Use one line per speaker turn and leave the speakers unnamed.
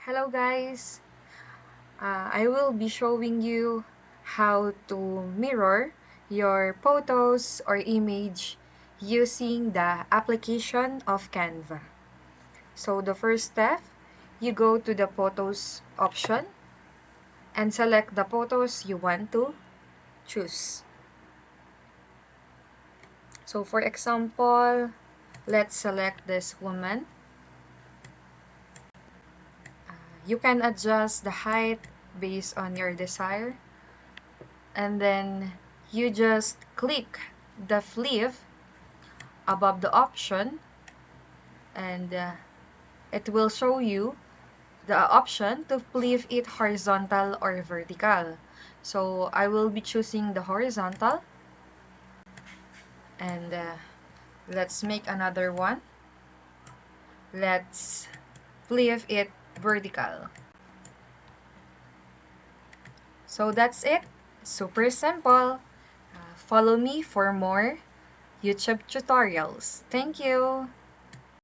Hello guys! I will be showing you how to mirror your photos or image using the application of Canva. So the first step, you go to the photos option and select the photos you want to choose. So for example, let's select this woman. You can adjust the height based on your desire. And then you just click the flip above the option, and it will show you the option to flip it horizontal or vertical. So I will be choosing the horizontal, and let's make another one. Let's flip it vertical. So that's it. Super simple. Follow me for more YouTube tutorials. Thank you.